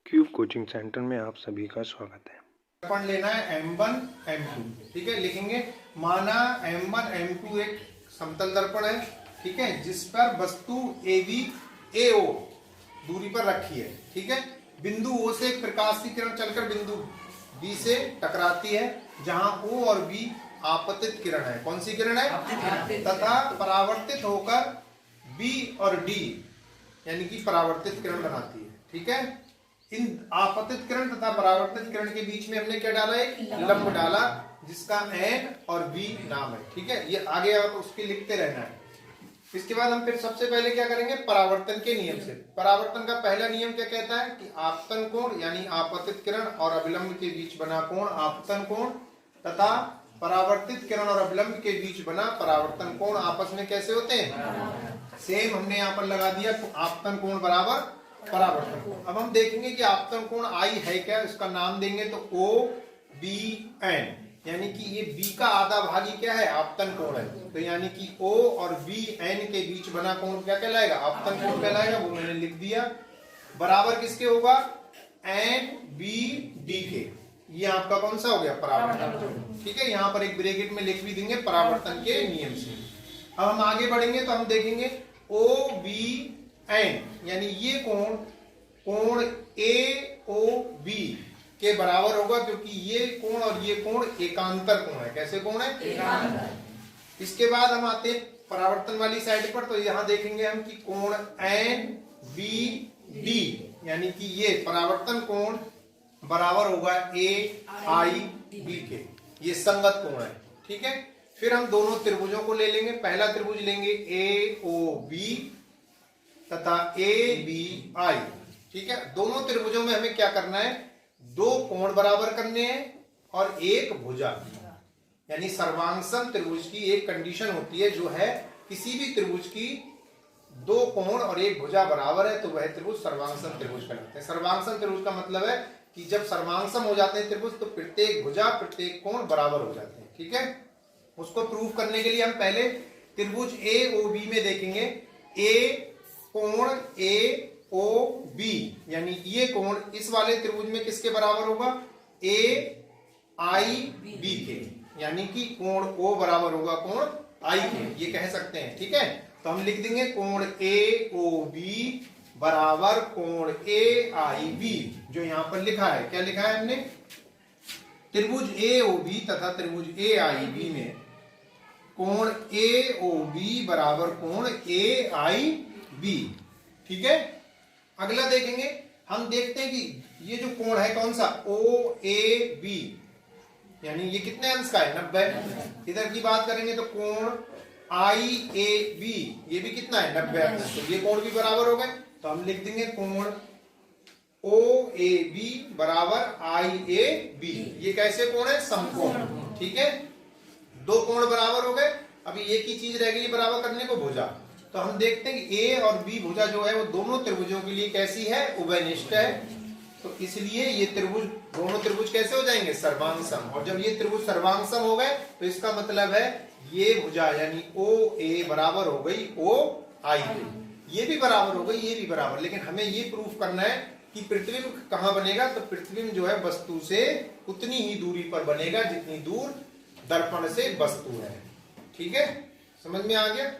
Cube coaching centre में आप सभी का स्वागत है। दर्पण लेना है M1 M2, ठीक है। लिखेंगे माना M1 M2 एक समतल दर्पण है, ठीक है, जिस पर वस्तु AB AO दूरी पर रखी है, ठीक है। बिंदु O से एक प्रकाश की किरण चलकर बिंदु B से टकराती है, जहां O और B आपतित किरण है। कौन सी किरण है? तथा परावर्तित होकर B और D यानी कि परावर्तित किरण बनाती है, ठीक है। इन आपतित किरण तथा परावर्तित किरण के बीच में हमने क्या डाला? एक लंब डाला जिसका N और V नाम है, ठीक है। ये आगे आप उसके लिखते रहना है। इसके बाद हम फिर सबसे पहले क्या करेंगे? परावर्तन के नियम से। परावर्तन का पहला नियम क्या कहता है कि आपतन कोण यानी आपतित किरण और अभिलंब के बीच बना कोण आपतन कोण तथा परावर्तित किरण और अभिलंब के बीच बना परावर्तन कोण आपस में कैसे होते हैं? सेम हमने यहाँ पर लगा दिया, आपतन कोण बराबर परावर्तन कोण। अब हम देखेंगे कि आपतन कोण I है क्या, इसका नाम देंगे तो OBN, यानी कि ये B का आधा भागी क्या है? आपतन कोण है। तो यानी कि O और BN के बीच बना कोण क्या कहलाएगा? आपतन कोण कहलाएगा। वो मैंने लिख दिया। बराबर किसके होगा? NBD के। ये आपका कौन सा हो गया? परावर्तन, ठीक है। यहाँ पर एक ब्रैकेट में लिख भी देंगे परावर्तन के नियम से। अब हम आगे बढ़ेंगे तो हम देखेंगे OBN यानी ये कोण AOB के बराबर होगा, क्योंकि ये कोण और ये कोण एकांतर कोण है। कैसे कोण है? एकांतर। इसके बाद हम आते हैं परावर्तन वाली साइड पर, तो यहां देखेंगे हम कि कोण NBD यानी कि ये परावर्तन कोण बराबर होगा AIB के। ये संगत कोण है, ठीक है। फिर हम दोनों त्रिभुजों को ले लेंगे। पहला त्रिभुज लेंगे AOB तथा ABI, ठीक है। दोनों त्रिभुजों में हमें क्या करना है? दो कोण बराबर करने हैं और एक भुजा, यानी सर्वांगसम त्रिभुज की एक कंडीशन होती है जो है किसी भी त्रिभुज की दो कोण और एक भुजा बराबर है तो वह त्रिभुज सर्वांगसम त्रिभुज कहलाते हैं। सर्वांगसम त्रिभुज का मतलब है कि जब सर्वांगसम हो जाते हैं त्रिभुज तो प्रत्येक भुजा प्रत्येक कोण बराबर हो जाते हैं, ठीक है। उसको प्रूव करने के लिए हम पहले त्रिभुज AOB में देखेंगे। A कोण AOB यानी ये कोण इस वाले त्रिभुज में किसके बराबर होगा? AIB के, यानी कि कोण O बराबर होगा कोण I के, ये कह सकते हैं, ठीक है। तो हम लिख देंगे कोण AOB बराबर कोण AIB, जो यहां पर लिखा है। क्या लिखा है हमने? त्रिभुज AOB तथा त्रिभुज AIB में कोण AOB बराबर कोण AIB, ठीक है। अगला देखेंगे, हम देखते हैं कि ये जो कोण है कौन सा? OAB यानी ये कितने अंश का है? 90। इधर की बात करेंगे तो कोण IAB ये भी कितना है? 90 अंश। तो ये कोण भी बराबर हो गए। तो हम लिख देंगे कोण OAB बराबर IAB। ये कैसे कोण है? समकोण, ठीक है। दो कोण बराबर हो गए। अभी एक ही चीज रह गई बराबर करने को, भुजा। तो हम देखते हैं कि A और B भुजा जो है वो दोनों त्रिभुजों के लिए कैसी है? उभयनिष्ठ है। तो इसलिए ये त्रिभुज, दोनों त्रिभुज कैसे हो जाएंगे? सर्वांगसम। और जब ये त्रिभुज सर्वांगसम हो गए तो इसका मतलब है ये भुजा यानी OA बराबर हो गई OI के। ये भी बराबर हो गई, ये भी बराबर। लेकिन हमें ये प्रूफ करना है कि प्रतिबिंब कहां बनेगा? तो प्रतिबिंब जो है वस्तु से उतनी ही दूरी पर बनेगा जितनी दूर दर्पण से वस्तु है, ठीक है। समझ में आ गया?